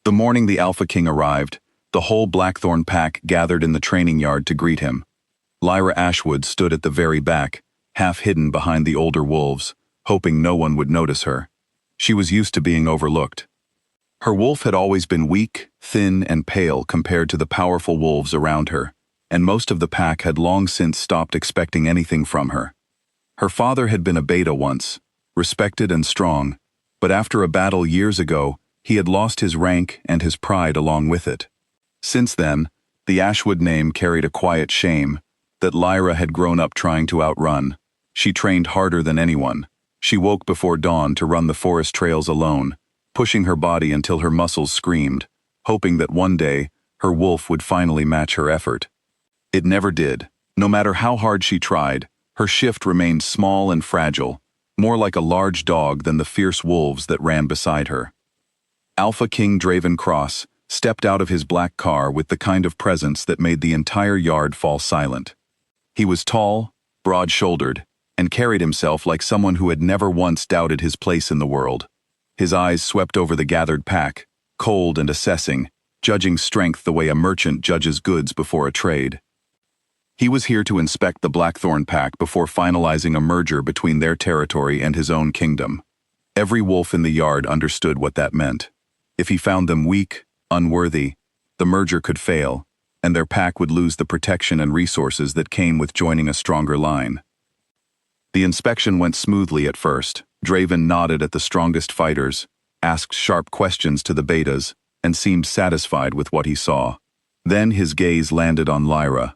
The morning the Alpha King arrived, the whole Blackthorn pack gathered in the training yard to greet him. Lyra Ashwood stood at the very back, half hidden behind the older wolves, hoping no one would notice her. She was used to being overlooked. Her wolf had always been weak, thin, and pale compared to the powerful wolves around her, and most of the pack had long since stopped expecting anything from her. Her father had been a beta once, respected and strong, but after a battle years ago, he had lost his rank and his pride along with it. Since then, the Ashwood name carried a quiet shame that Lyra had grown up trying to outrun. She trained harder than anyone. She woke before dawn to run the forest trails alone, pushing her body until her muscles screamed, hoping that one day her wolf would finally match her effort. It never did. No matter how hard she tried, her shift remained small and fragile, more like a large dog than the fierce wolves that ran beside her. Alpha King Draven Cross stepped out of his black car with the kind of presence that made the entire yard fall silent. He was tall, broad-shouldered, and carried himself like someone who had never once doubted his place in the world. His eyes swept over the gathered pack, cold and assessing, judging strength the way a merchant judges goods before a trade. He was here to inspect the Blackthorn pack before finalizing a merger between their territory and his own kingdom. Every wolf in the yard understood what that meant. If he found them weak, unworthy, the merger could fail, and their pack would lose the protection and resources that came with joining a stronger line. The inspection went smoothly at first. Draven nodded at the strongest fighters, asked sharp questions to the betas, and seemed satisfied with what he saw. Then his gaze landed on Lyra.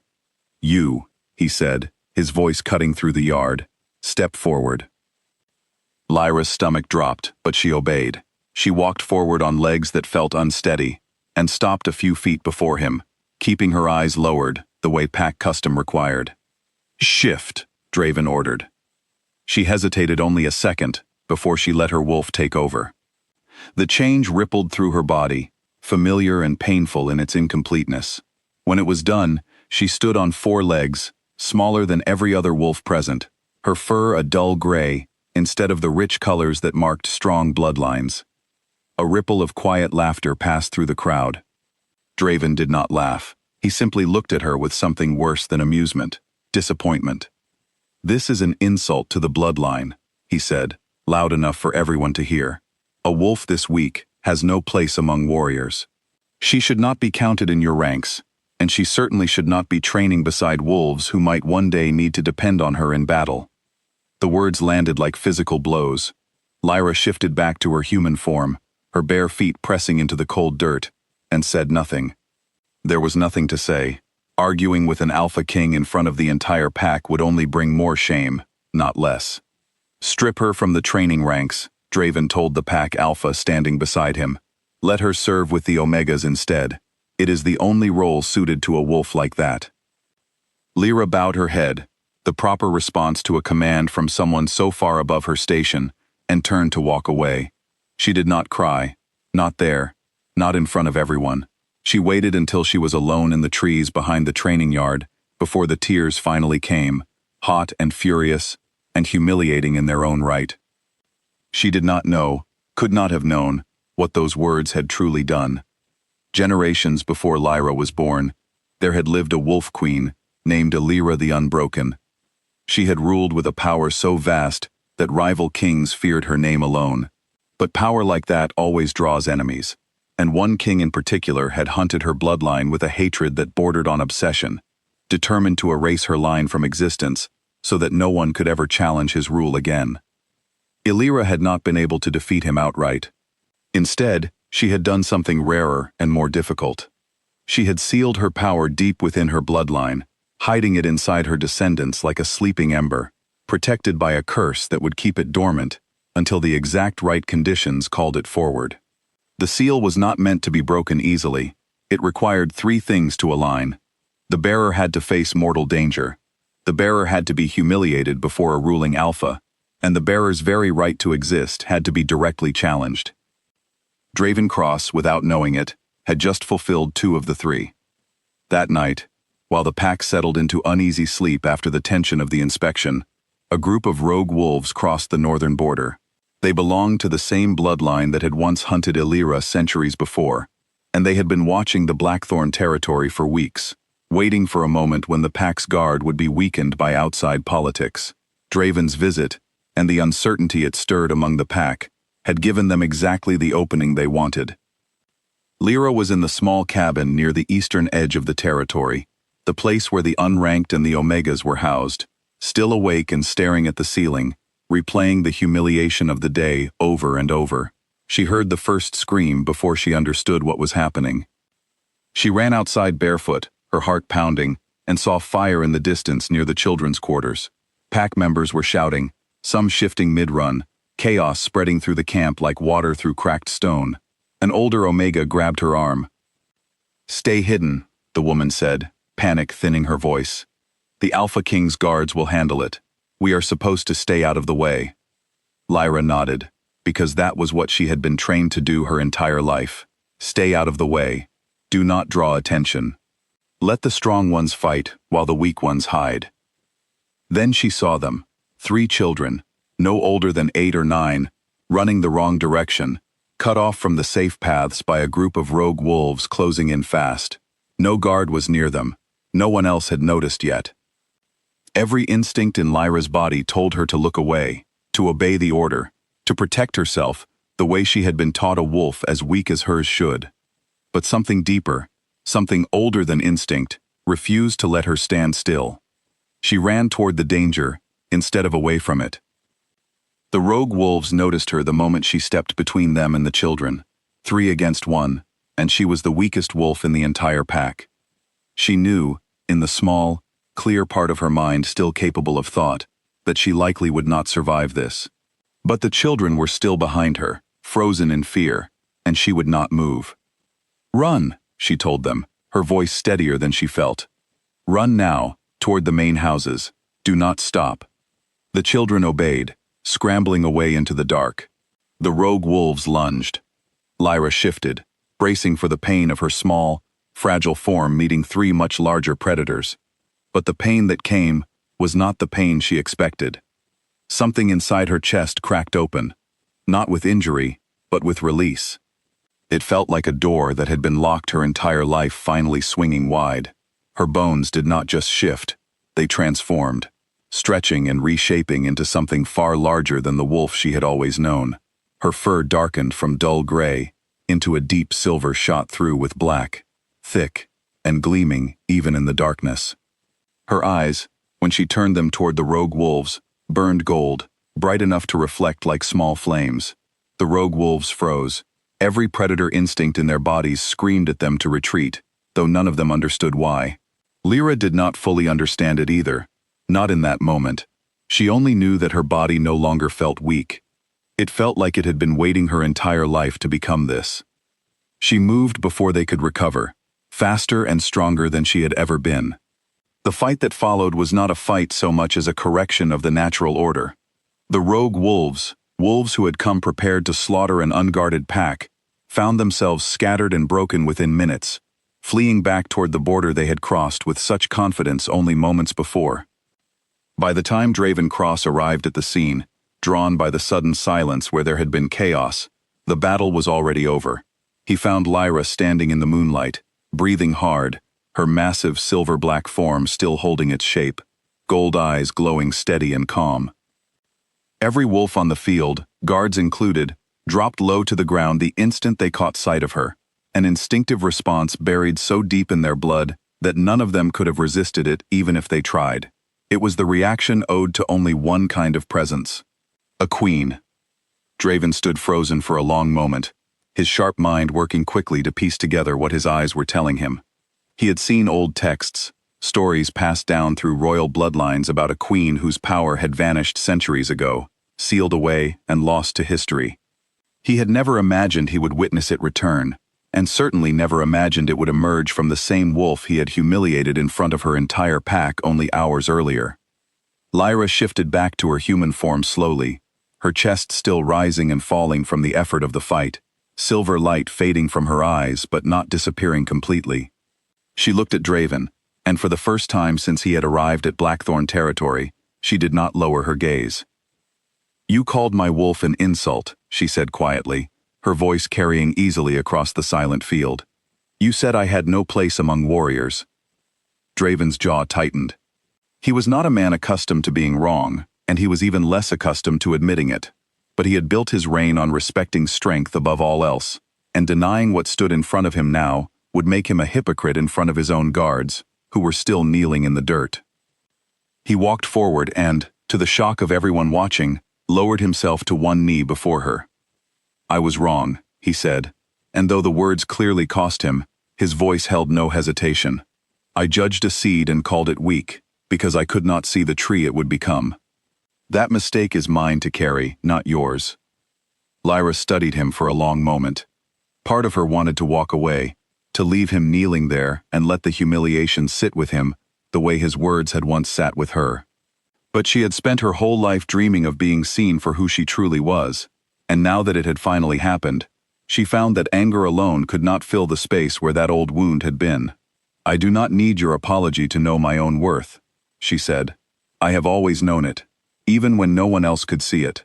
"You," he said, his voice cutting through the yard. "Step forward." Lyra's stomach dropped, but she obeyed. She walked forward on legs that felt unsteady, and stopped a few feet before him, keeping her eyes lowered, the way pack custom required. "Shift," Draven ordered. She hesitated only a second before she let her wolf take over. The change rippled through her body, familiar and painful in its incompleteness. When it was done, she stood on 4 legs, smaller than every other wolf present, her fur a dull gray instead of the rich colors that marked strong bloodlines. A ripple of quiet laughter passed through the crowd. Draven did not laugh. He simply looked at her with something worse than amusement, disappointment. "This is an insult to the bloodline," he said, loud enough for everyone to hear. "A wolf this weak has no place among warriors. She should not be counted in your ranks, and she certainly should not be training beside wolves who might one day need to depend on her in battle." The words landed like physical blows. Lyra shifted back to her human form, her bare feet pressing into the cold dirt, and said nothing. There was nothing to say. Arguing with an Alpha King in front of the entire pack would only bring more shame, not less. "Strip her from the training ranks," Draven told the pack Alpha standing beside him. "Let her serve with the Omegas instead. It is the only role suited to a wolf like that." Lyra bowed her head, the proper response to a command from someone so far above her station, and turned to walk away. She did not cry. Not there. Not in front of everyone. She waited until she was alone in the trees behind the training yard, before the tears finally came, hot and furious, and humiliating in their own right. She did not know, could not have known, what those words had truly done. Generations before Lyra was born, there had lived a wolf queen named Illyra the Unbroken. She had ruled with a power so vast that rival kings feared her name alone. But power like that always draws enemies, and one king in particular had hunted her bloodline with a hatred that bordered on obsession, determined to erase her line from existence so that no one could ever challenge his rule again. Illyra had not been able to defeat him outright. Instead, she had done something rarer and more difficult. She had sealed her power deep within her bloodline, hiding it inside her descendants like a sleeping ember, protected by a curse that would keep it dormant until the exact right conditions called it forward. The seal was not meant to be broken easily. It required 3 things to align. The bearer had to face mortal danger. The bearer had to be humiliated before a ruling alpha, and the bearer's very right to exist had to be directly challenged. Draven Cross, without knowing it, had just fulfilled 2 of the 3. That night, while the pack settled into uneasy sleep after the tension of the inspection, a group of rogue wolves crossed the northern border. They belonged to the same bloodline that had once hunted Illyra centuries before, and they had been watching the Blackthorn territory for weeks, waiting for a moment when the pack's guard would be weakened by outside politics. Draven's visit, and the uncertainty it stirred among the pack, had given them exactly the opening they wanted. Lyra was in the small cabin near the eastern edge of the territory, the place where the unranked and the Omegas were housed, still awake and staring at the ceiling, replaying the humiliation of the day over and over. She heard the first scream before she understood what was happening. She ran outside barefoot, her heart pounding, and saw fire in the distance near the children's quarters. Pack members were shouting, some shifting mid-run, chaos spreading through the camp like water through cracked stone. An older Omega grabbed her arm. "Stay hidden," the woman said, panic thinning her voice. "The Alpha King's guards will handle it. We are supposed to stay out of the way." Lyra nodded, because that was what she had been trained to do her entire life. Stay out of the way. Do not draw attention. Let the strong ones fight while the weak ones hide. Then she saw them, 3 children, no older than 8 or 9, running the wrong direction, cut off from the safe paths by a group of rogue wolves closing in fast. No guard was near them. No one else had noticed yet. Every instinct in Lyra's body told her to look away, to obey the order, to protect herself, the way she had been taught a wolf as weak as hers should. But something deeper, something older than instinct, refused to let her stand still. She ran toward the danger, instead of away from it. The rogue wolves noticed her the moment she stepped between them and the children, 3 against 1, and she was the weakest wolf in the entire pack. She knew, in the small, clear part of her mind still capable of thought, that she likely would not survive this. But the children were still behind her, frozen in fear, and she would not move. "Run," she told them, her voice steadier than she felt. "Run now, toward the main houses. Do not stop." The children obeyed, scrambling away into the dark. The rogue wolves lunged. Lyra shifted, bracing for the pain of her small, fragile form meeting 3 much larger predators. But the pain that came was not the pain she expected. Something inside her chest cracked open, not with injury, but with release. It felt like a door that had been locked her entire life finally swinging wide. Her bones did not just shift, they transformed, stretching and reshaping into something far larger than the wolf she had always known. Her fur darkened from dull gray into a deep silver shot through with black, thick, and gleaming even in the darkness. Her eyes, when she turned them toward the rogue wolves, burned gold, bright enough to reflect like small flames. The rogue wolves froze. Every predator instinct in their bodies screamed at them to retreat, though none of them understood why. Lyra did not fully understand it either, not in that moment. She only knew that her body no longer felt weak. It felt like it had been waiting her entire life to become this. She moved before they could recover, faster and stronger than she had ever been. The fight that followed was not a fight so much as a correction of the natural order. The rogue wolves, wolves who had come prepared to slaughter an unguarded pack, found themselves scattered and broken within minutes, fleeing back toward the border they had crossed with such confidence only moments before. By the time Draven Cross arrived at the scene, drawn by the sudden silence where there had been chaos, the battle was already over. He found Lyra standing in the moonlight, breathing hard, her massive silver-black form still holding its shape, gold eyes glowing steady and calm. Every wolf on the field, guards included, dropped low to the ground the instant they caught sight of her, an instinctive response buried so deep in their blood that none of them could have resisted it even if they tried. It was the reaction owed to only one kind of presence. A queen. Draven stood frozen for a long moment, his sharp mind working quickly to piece together what his eyes were telling him. He had seen old texts, stories passed down through royal bloodlines about a queen whose power had vanished centuries ago, sealed away and lost to history. He had never imagined he would witness it return, and certainly never imagined it would emerge from the same wolf he had humiliated in front of her entire pack only hours earlier. Lyra shifted back to her human form slowly, her chest still rising and falling from the effort of the fight, silver light fading from her eyes but not disappearing completely. She looked at Draven, and for the first time since he had arrived at Blackthorn territory, she did not lower her gaze. "You called my wolf an insult," she said quietly, her voice carrying easily across the silent field. You said I had no place among warriors. Draven's jaw tightened. He was not a man accustomed to being wrong, and he was even less accustomed to admitting it. But he had built his reign on respecting strength above all else, and denying what stood in front of him now would make him a hypocrite in front of his own guards, who were still kneeling in the dirt. He walked forward and, to the shock of everyone watching, lowered himself to one knee before her. I was wrong, he said, and though the words clearly cost him, his voice held no hesitation. I judged a seed and called it weak, because I could not see the tree it would become. That mistake is mine to carry, not yours. Lyra studied him for a long moment. Part of her wanted to walk away, to leave him kneeling there and let the humiliation sit with him the way his words had once sat with her. But she had spent her whole life dreaming of being seen for who she truly was, and now that it had finally happened, she found that anger alone could not fill the space where that old wound had been. I do not need your apology to know my own worth, she said. I have always known it, even when no one else could see it.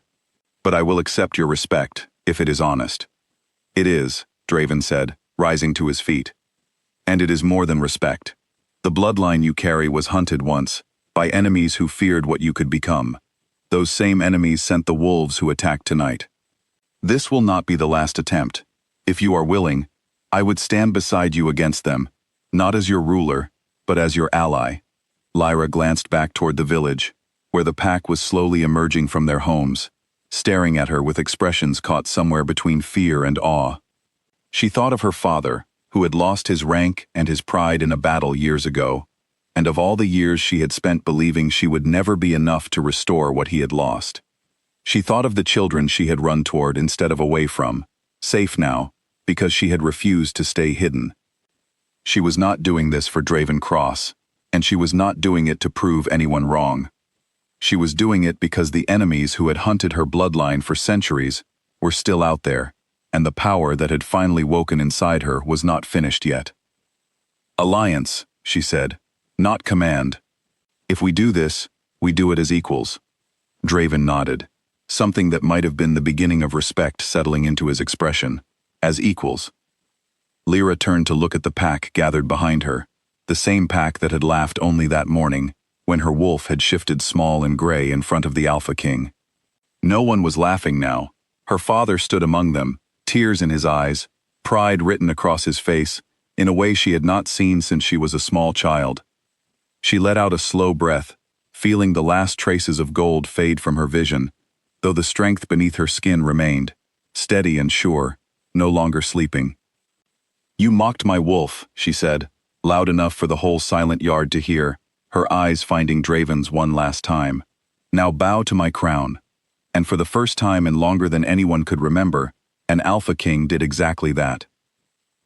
But I will accept your respect, if it is honest. It is, Draven said, rising to his feet. And it is more than respect. The bloodline you carry was hunted once, by enemies who feared what you could become. Those same enemies sent the wolves who attacked tonight. This will not be the last attempt. If you are willing, I would stand beside you against them, not as your ruler, but as your ally. Lyra glanced back toward the village, where the pack was slowly emerging from their homes, staring at her with expressions caught somewhere between fear and awe. She thought of her father, who had lost his rank and his pride in a battle years ago, and of all the years she had spent believing she would never be enough to restore what he had lost. She thought of the children she had run toward instead of away from, safe now, because she had refused to stay hidden. She was not doing this for Draven Cross, and she was not doing it to prove anyone wrong. She was doing it because the enemies who had hunted her bloodline for centuries were still out there, and the power that had finally woken inside her was not finished yet. Alliance, she said, not command. If we do this, we do it as equals. Draven nodded, something that might have been the beginning of respect settling into his expression, as equals. Lyra turned to look at the pack gathered behind her, the same pack that had laughed only that morning, when her wolf had shifted small and gray in front of the Alpha King. No one was laughing now. Her father stood among them, tears in his eyes, pride written across his face, in a way she had not seen since she was a small child. She let out a slow breath, feeling the last traces of gold fade from her vision, though the strength beneath her skin remained, steady and sure, no longer sleeping. You mocked my wolf, she said, loud enough for the whole silent yard to hear, her eyes finding Draven's one last time. Now bow to my crown. And for the first time in longer than anyone could remember, an Alpha King did exactly that.